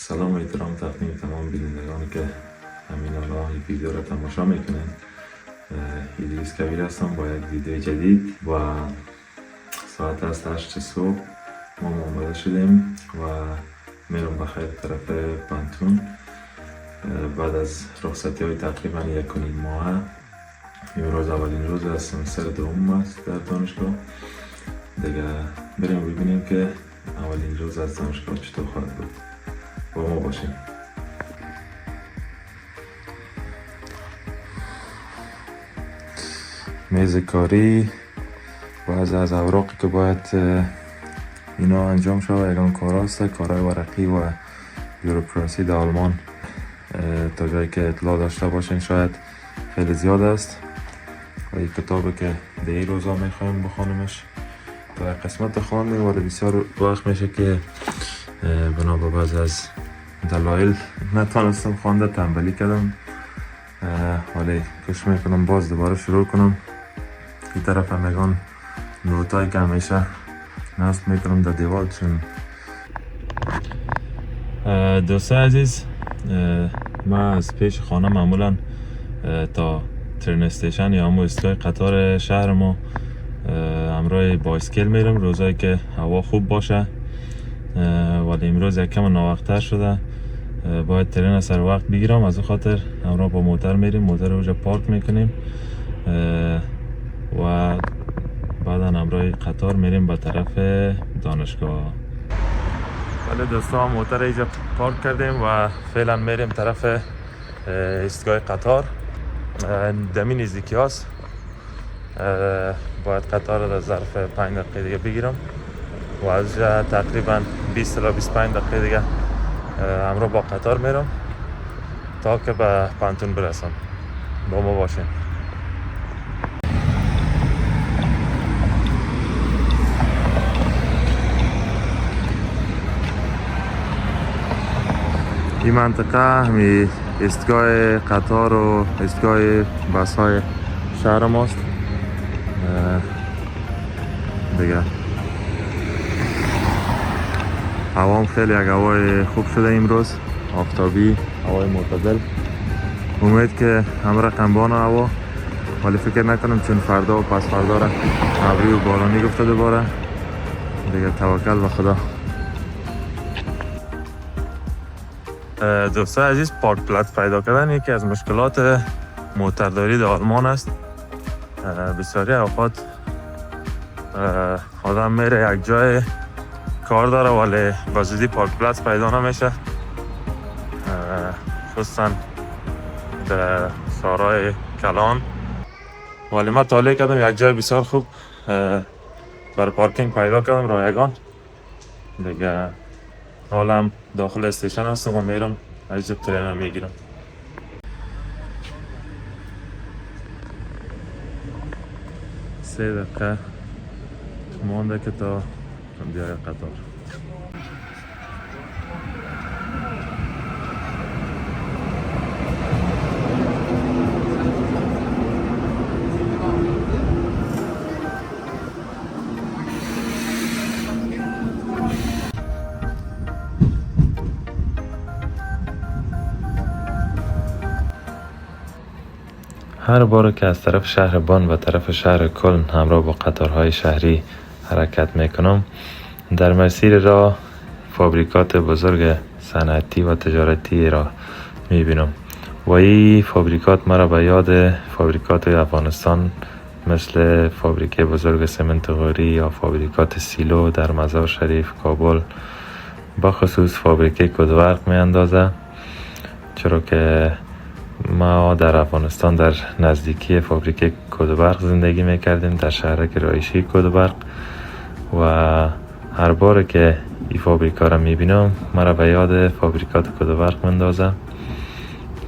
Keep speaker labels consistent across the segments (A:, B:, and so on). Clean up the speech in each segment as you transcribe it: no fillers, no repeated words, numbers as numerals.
A: سلام و احترام تقدیم تمام بینندگانی که همین الان این ویدیو را تماشا میکنن. ایدریس کبیر هستم با یک ویدیو جدید و ساعت است 8 صبح. ما آماده شدیم و میرم بخیر طرف پانتون بعد از رخصتی های تقریبا 1.5 ماه. امروز اولین روز از سمستر دوم است در دانشگاه. دیگه بریم ببینیم که اولین روز از دانشگاه چطور خواهد بود. با ما باشیم. میز کاری و از اوراقی که باید اینا انجام شود یکان کار هست، کارهای ورقی و بیوروکراسی در آلمان تا جایی که اطلاع داشته باشین شاید خیلی زیاد است و این کتابی که در این روزا میخوایم بخونمش در قسمت خواندیم ولی بسیار وقت میشه که بنا به بعض از دلایل نتونستم خوانده، تنبلی کردم ولی کش میکنم باز دوباره شروع کنم. این طرف همگان نوتایی که همیشه نصب میکنم در دیوار. چون دوستای عزیز، ما از پیش خانه معمولا تا ترن استیشن یا همون ایستگاه قطار شهر ما همراه بایسکل میرم روزایی که هوا خوب باشه، ولی امروز یک کم ناوقت‌تر شده باید ترین سر وقت بگیرم، از اون خاطر همراه با موتر میریم، موتر رو پارک میکنیم و بعدا همراه قطار میریم به طرف دانشگاه. ولی دوستان موتر اینجا پارک کردیم و فعلا میریم طرف ایستگاه قطار. دمی نزدیکی هست، باید قطار رو در ظرف 5 دقیقه دیگه بگیرم و از تقریبا 20 تا 25 دقیقه دیگه همراه با قطار میرم تا که به پانتون برسم. با ما باشین. این منطقه همی ایستگاه قطار و ایستگاه بس های شهر ماست دیگه. هوام خیلی یک هوای خوب شده امروز، آفتابی، هوای معتدل. امید که همه رقمبان هوا، ولی فکر نکنم چون فردا و پس فردا را ابری و بارانی گفته دوباره دیگه. توکل به خدا. دوستان عزیز، پارک پلات پیدا کردن یکی از مشکلات موترداری در آلمان است. بسیاری اوقات آدم میره یک جای کار داره ولی با زودی پارک پلات پیدا نمیشه، خصوصا در شهرهای کلان. ولی ما طالع کردم یک جای بسیار خوب برای پارکینگ پیدا کردم، رایگان دیگه. حالم داخل استیشن هستم و میرم از جب ترین میگیرم. سه دقیقه مونده که تا بیای قطار. هر بار که از طرف شهر بان و طرف شهر کلن همراه با قطارهای شهری حرکت میکنم، در مسیر راه فابریکات بزرگ صنعتی و تجارتی را میبینم و این فابریکات مرا به یاد فابریکات افغانستان مثل فابریکه بزرگ سمنت غوری یا فابریکات سیلو در مزار شریف کابل، با خصوص فابریکه کدورق می اندازه، چرا که ما در افغانستان در نزدیکی فابریکه کدورق زندگی میکردیم در شهرک رایشی کدورق و هر بار که این فابریکا را میبینم مرا به یاد فابریکات کدورق میندازه،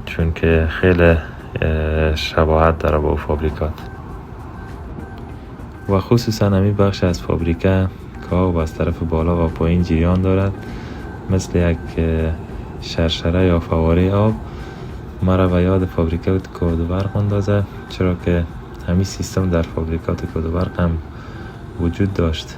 A: چون که خیلی شباهت داره با فابریکات و خصوصا همین بخش از فابریکه که از طرف بالا و پایین جریان دارد مثل یک شرشره یا فواره آب، مرا به یاد فابریکات کدورق اندازه، چرا که همین سیستم در فابریکات کدورق هم وجود داشت.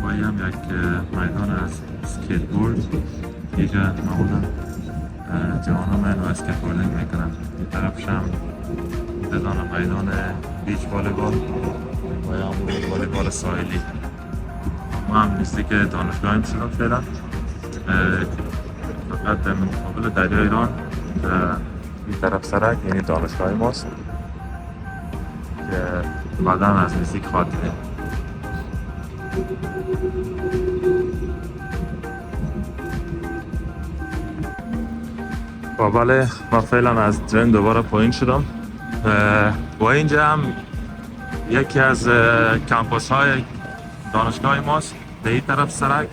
A: و هم یک میدان از سکیت بورد. اینجا معمولا جوانان میان و اسکیت بوردینگ میکنن. این طرفش هم میدان بیچ والیبال و یا هم والیبال ساحلی. ما هم نزدیک دانشگاه ایستادیم فعلا. فقط در مقابل دریای ایران این طرف سرک یعنی دانشگاه ماست که بعدا از نزدیک خواهد دیدیم. و بله ما فعلا از ترین دوباره پایین شدم و اینجا هم یکی از کمپوس های دانشگاه ماست در این طرف سرک.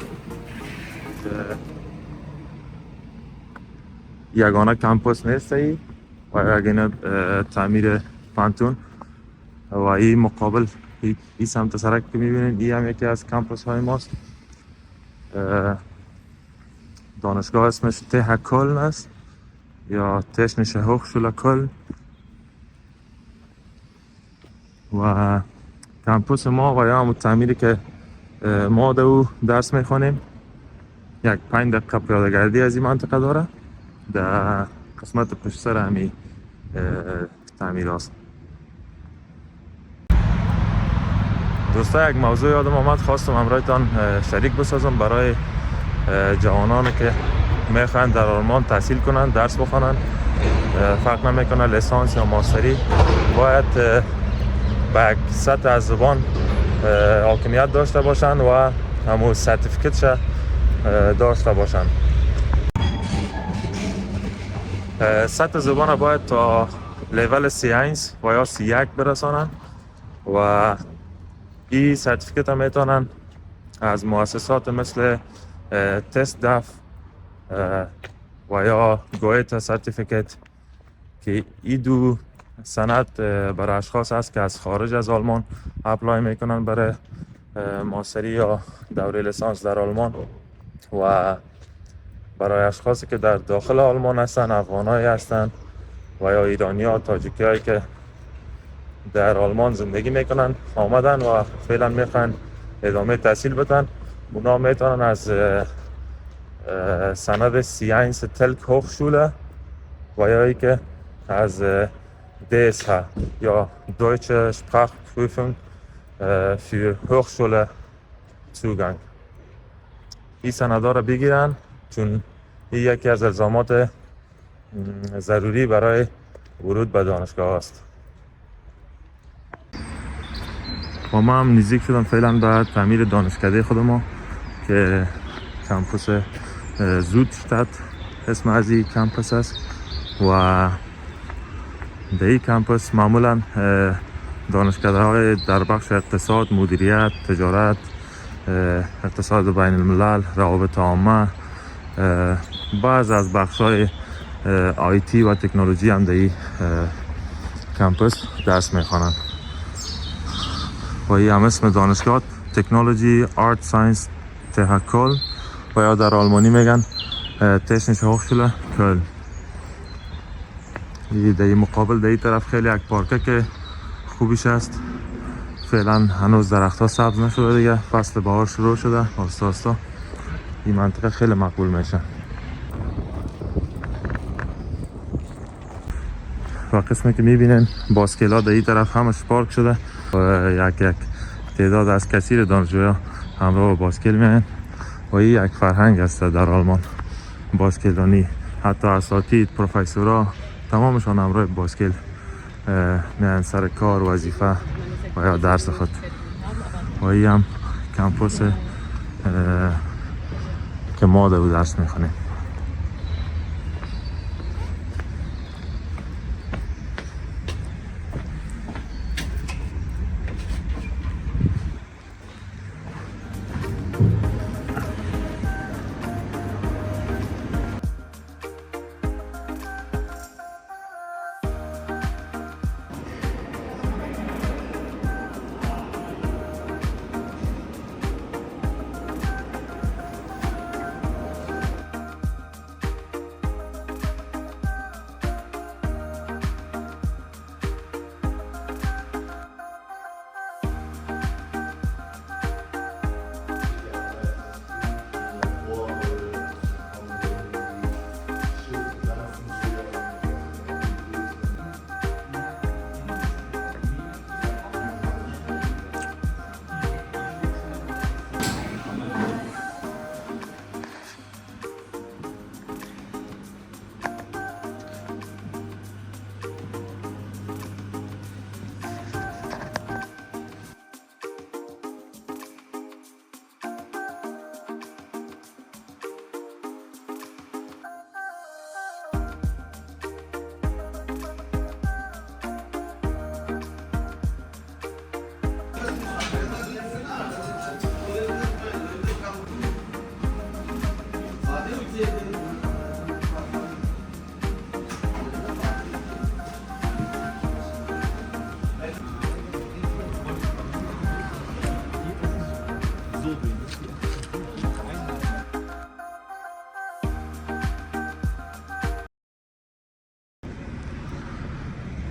A: یگانه کمپوس نیست ای و یگانه تعمیر پانتون و این مقابل این سمت سرک که میبینید این هم یکی از کمپوس های ماست. دانشگاه اسمش ته کلن است یا تشنش هوخشوله کلن و کمپوس ما و یا همون تعمیری که ما در او درس میخوانیم یک 5 دقیقه پیاده‌گردی از این منطقه داره در قسمت پشت سر همین تعمیر است. دوستا یک موضوع یادم آمد خواستم همراهتان شریک بسازم برای جوانانی که میخوان در آلمان تحصیل کنن درس بخونن، فرق نمیکنه لیسانس یا ماستری، باید به یک سطح از زبان حاکمیت داشته باشن و همون سرتیفیکتش داشته باشن. سطح زبان باید تا لیول C1 و یا C1 برسانن و این سرتیفیکت هم میتونن از مؤسسات مثل تست دف و یا گویت سرتیفیکت که این دو سند برای اشخاص هست که از خارج از آلمان اپلای میکنن برای ماستری یا دوره لیسانس در آلمان و برای اشخاصی که در داخل آلمان هستن، افغانایی هستن و یا ایرانی ها، تاجیکی هایی که در آلمان زندگی میکنن آمدن و فعلا میخوان ادامه تحصیل بدن، اونا میتونن از سند C1 تلک هوخشوله و یا ای که از DSH یا Deutsche Sprachprüfung für Hochschule Zugang این سندا را بگیرن چون این یکی از الزامات ضروری برای ورود به دانشگاه است. و ما هم نزدیک شدم فعلا به تعمیر دانشکده خود ما که کمپوس زودشتت اسم از این کمپوس است و در این کمپوس معمولا دانشکده های در بخش اقتصاد، مدیریت، تجارت، اقتصاد بین الملل، روابط عامه، بعض از بخش های آیتی و تکنولوژی هم در این کمپوس درس میخوانند و این هم اسم دانشگاه تکنولوژی آرت ساینس تهکل و یا در آلمانی میگن تشنیش هوخشوله کلن. در این مقابل در این طرف خیلی یک پارکه که خوبیش است. فعلا هنوز درخت ها سبز نشده دیگه، فصل بهار شروع شده، آستا آستا این منطقه خیلی مقبول میشه. و قسمی که میبینین باسکل ها در این طرف همش پارک شده و یک تعداد از کثیر دانشجوها همراه باسکل میان و این یک فرهنگ است در آلمان باسکل رانی. حتی اساتید، پروفسورها تمامشان همراه باسکل میان سر کار، وظیفه و یا درس خود. و این هم کمپوس که ما در درس میخونیم.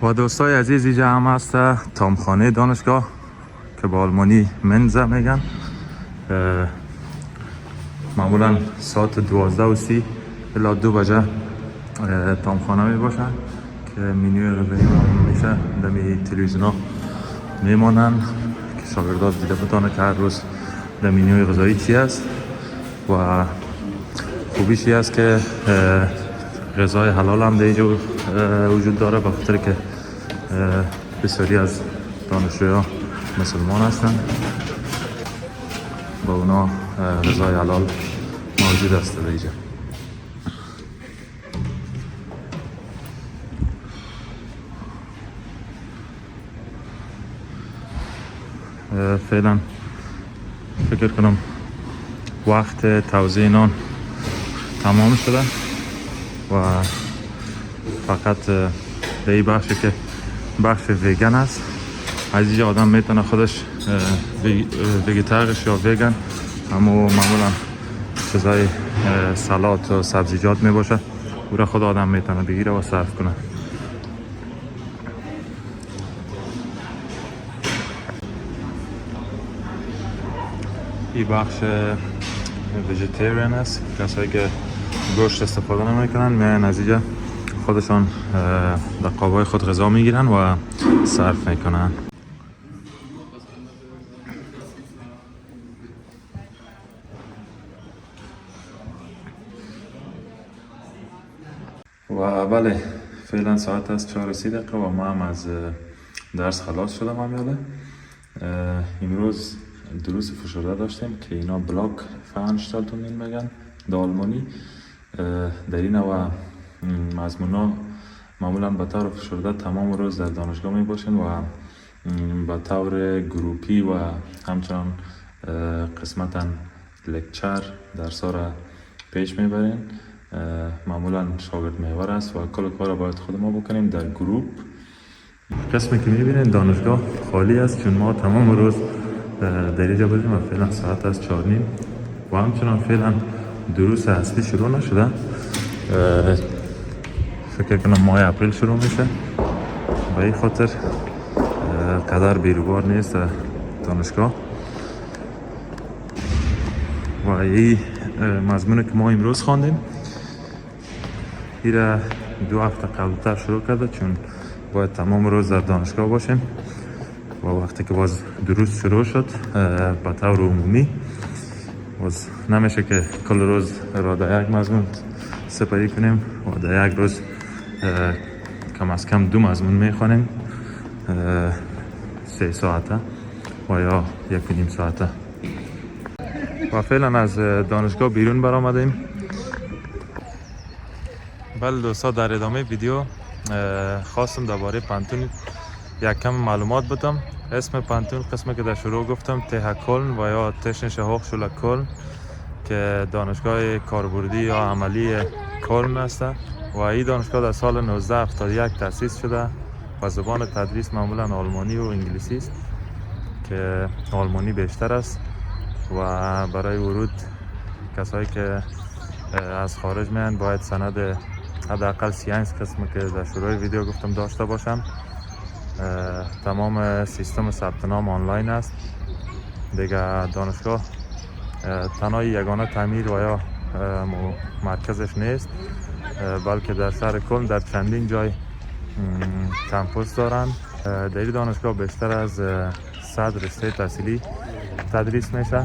A: و دوستای عزیز اینجا هم هست تامخانه دانشگاه که با آلمانی منزه میگن. معمولا ساعت 12:30 الی 2 بجه تامخانه می باشن که منوی غذایی میشه دمی تلویزیون ها میمانن که شاگردات دیده بتانه که هر روز در منوی غذایی چی است. و خوبیش است که غذای حلال هم در اینجا وجود داره، به خاطر که بسیاری از دانشجویان مسلمان هستن، با اونا غذای حلال موجود است در اینجا. فعلا فکر کنم وقت توزیع نان تمام شده و فقط به این بخشی که بخش ویگن است، از اینجا آدم میتونه خودش ویگیتریش یا ویگن اما معمولا چیزای سلات و سبزیجات میباشه، او را خود آدم میتونه بگیره و صرف کنه. این بخش ویژیتریان است، کسایی که گوشت استفاده نمیکنن میان از اینجا خودشان در قابای خود غذا میگیرن و صرف میکنن. و بله فعلا ساعت از 4:30 و ما هم از درس خلاص شدم امیاله. امروز دروس فشرده داشتیم که اینا بلاک veranstaltungen میگن در آلمانی. در این و مضمونا معمولا به طور فشرده تمام روز در دانشگاه می باشین و به طور گروپی و همچنان قسمتا لکچر درس‌ها را پیش میبرین. معمولا شاگرد محور است و کل کار را باید خود ما بکنیم در گروپ. قسمی که میبینین دانشگاه خالی است چون ما تمام روز در اینجا بودیم و فعلا ساعت از 4:30 و همچنان فعلا دروس اصلی شروع نشده. فکر کنم ماه اپریل شروع میشه و این خاطر قدر بیروبار نیست دانشگاه. و این مضمونه که ما امروز خواندیم این را 2 هفته قبلتر شروع کرده چون باید تمام روز در دانشگاه باشیم و وقتی که باز دروس شروع شد به طور عمومی باز نمیشه که کل روز را در یک مضمون سپری کنیم و در یک روز کم از کم 2 مضمون میخوانیم 3 ساعته و یا 1.5 ساعته. و فعلا از دانشگاه بیرون برآمدیم. بله دوستا، در ادامه ویدیو خواستم درباره پانتون یک کم معلومات بدم. اسم پانتون قسمی که در شروع گفتم TH کلن و یا تشنیشه هوخشوله کلن که دانشگاه کاربردی یا عملی کلن است و این دانشگاه در سال 1971 تأسیس شده و زبان تدریس معمولا آلمانی و انگلیسی است که آلمانی بیشتر است و برای ورود کسایی که از خارج میان باید سند حداقل ساینس قسمی که در شروع ویدیو گفتم داشته باشم. تمام سیستم ثبت نام آنلاین است دیگه. دانشگاه تنها یگانه تعمیر و یا مرکزش نیست بلکه در شهر کلن در چندین جای کمپوس دارن. در این دانشگاه بیشتر از 100 رشته تحصیلی تدریس میشه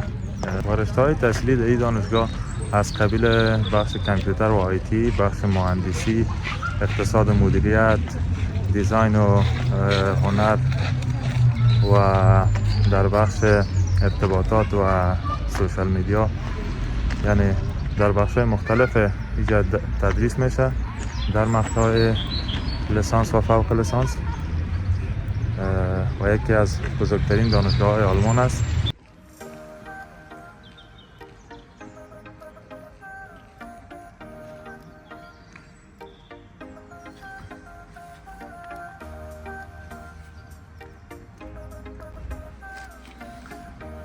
A: و رشته های تحصیلی در این دانشگاه از قبیل بخش کامپیوتر و آیتی، بخش مهندسی، اقتصاد مدیریت، دیزاین و هنر و در بخش ارتباطات و سوشال میدیا، یعنی در بخش مختلف اینجا تدریس میشه در مقطع لیسانس و فوق لیسانس و یکی از بزرگترین دانشگاه های آلمان است.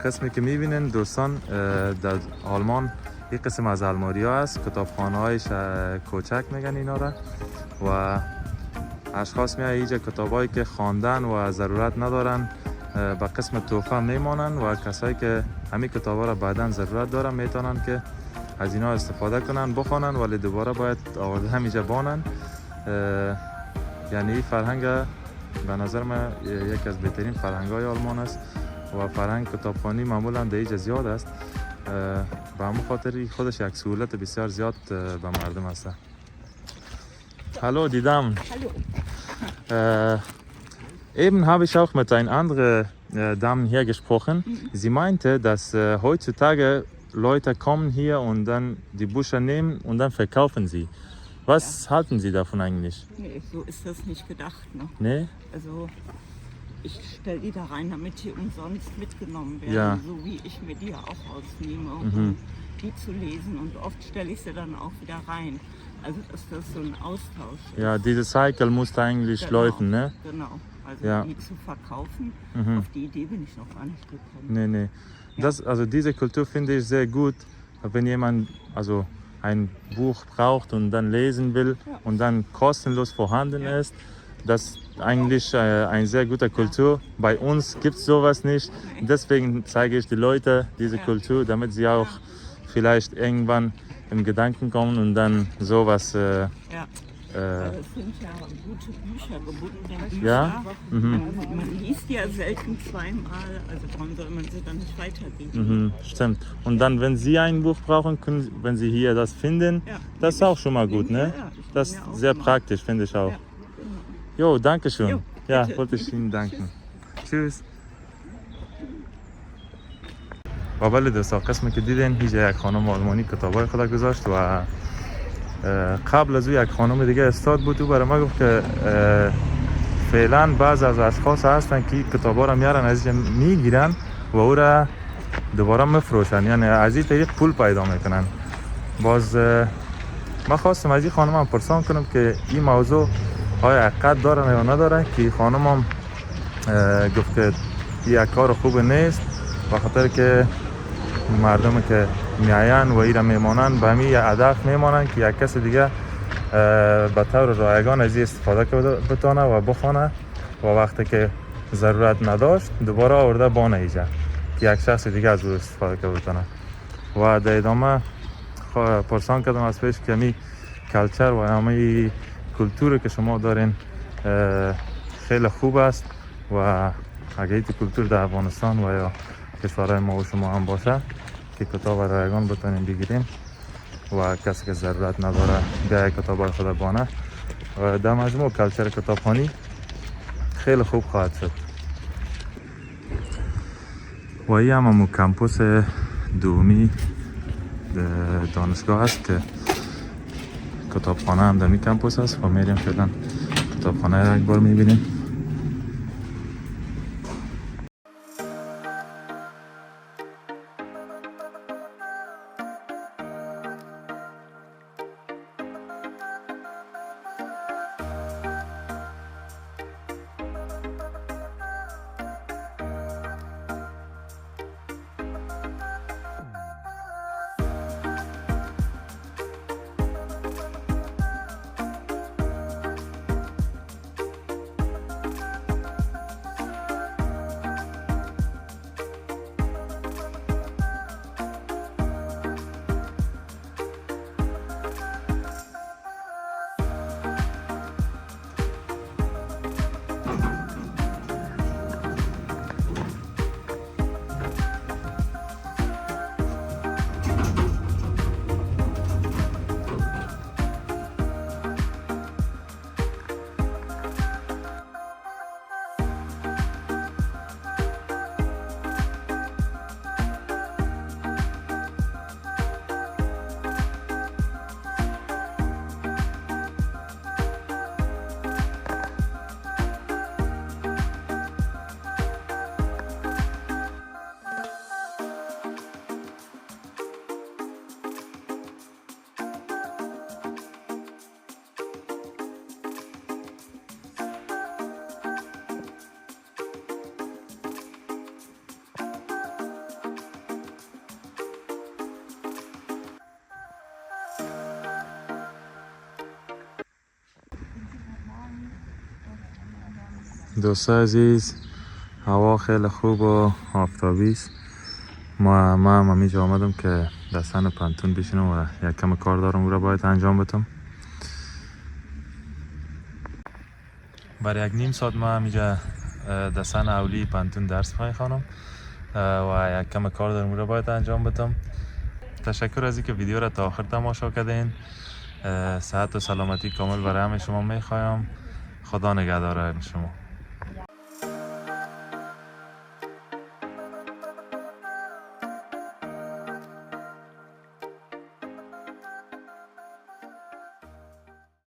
A: قسمی که میبینین دوستان در آلمان یک قسم از الماری ها است، کتابخانه های کوچک میگن اینا را و اشخاص میای اینجا کتابایی که خواندن و ضرورت ندارن به قسم تحفه میمانن و کسایی که همین کتابا را بعداً ضرورت دارن میتونن که از اینا استفاده کنن بخونن، ولی دوباره باید آورده همینجا بانن. یعنی این فرهنگ به نظر من یکی از بهترین فرهنگ های آلمان است و فرهنگ کتابخوانی معمولا در اینجا زیاد است. به همون خاطر خودش یک سهولت بسیار زیاد به مردم است. Hallo, die Damen.
B: Hallo.
A: Eben habe ich auch mit einer anderen Dame hier gesprochen. Sie meinte, dass heutzutage Leute kommen hier und dann die Bücher nehmen und dann verkaufen sie. Was halten Sie davon eigentlich?
B: Nee, so ist das nicht gedacht. Ne?
A: Nee?
B: Also ich stelle die da rein, damit die umsonst mitgenommen werden,
A: Ja.
B: so wie ich mir die auch rausnehme, um die zu lesen. Und oft stelle ich sie dann auch wieder rein. Also dass das so ein Austausch ist.
A: Ja, diese Cycle muss eigentlich
B: Genau,
A: laufen, ne?
B: Genau. Also
A: Ja.
B: die zu verkaufen, auf die Idee bin ich noch gar nicht gekommen.
A: Nee, nee. Also diese Kultur finde ich sehr gut, wenn jemand also ein Buch braucht und dann lesen will und dann kostenlos vorhanden ist. Das ist eigentlich eine sehr gute Kultur. Bei uns gibt es sowas nicht. Deswegen zeige ich die Leute diese Kultur, damit sie auch vielleicht irgendwann im Gedanken kommen und dann sowas.
B: Ja. Also es sind ja gute Bücher, gebundene Bücher.
A: Ja?
B: Man liest die ja selten zweimal, also warum soll man sie dann nicht weitergeben?
A: Stimmt. Und dann, wenn Sie ein Buch brauchen, wenn Sie hier das finden, das ist auch schon mal gut, ne? Das ist sehr praktisch, finde ich auch. Jo, danke schön.
B: Jo,
A: Ja,
B: bitte.
A: wollte ich Ihnen danken. Tschüss. و بله دوستا، قسمی که دیدین اینجا یک خانم آلمانی کتابای خود گذاشت و قبل از او یک خانم دیگه استاد بود. او برای ما گفت که فعلا بعض از اشخاص هستن که کتابا رو میارن از اینجا میگیرن و او را دوباره میفروشن، یعنی از این طریق پول پیدا میکنن. باز من خواستم از این خانم هم پرسان کنم که این موضوع آیا حقیقت داره یا نداره، که خانم هم گفت که این یک کار خوب نیست، به خاطر که مردم که میاین و ایرا میمانن به همین هدف میمانن که یک کس دیگه به طور رایگان از این استفاده بتونه و بخونه و وقتی که ضرورت نداشت دوباره آورده بانه ایجا که یک شخص دیگه از او استفاده بتونه. و در ادامه پرسان کردم از پیش که می کلچر و همه کلتوری که شما دارین خیلی خوب است و اگه این کلتور در افغانستان و یا کشورهای ما و شما هم باشه که کتاب رایگان بتونیم بگیریم و کسی که ضرورت نداره بیای کتاب خود بانه و در مجموع کلچر کتابخوانی خیلی خوب خواهد شد. و این هم کمپوس دومی دانشگاه است که کتابخانه هم در این کمپوس است و میریم فعلا کتابخانه را یک بار میبینیم. دوستان عزیز، هوا خیلی خوب و آفتابی است. ما هم همینجا آمدم که دستان پانتون بشینم و یک کم کار دارم او را باید انجام بدم. برای یک نیم ساعت ما همینجا دستان اولی پانتون درس میخوانم و یک کم کار دارم او را باید انجام بدم. تشکر از اینکه ویدیو را تا آخر تماشا کردین. صحت و سلامتی کامل برای همه شما میخوایم. خدا نگهدار شما.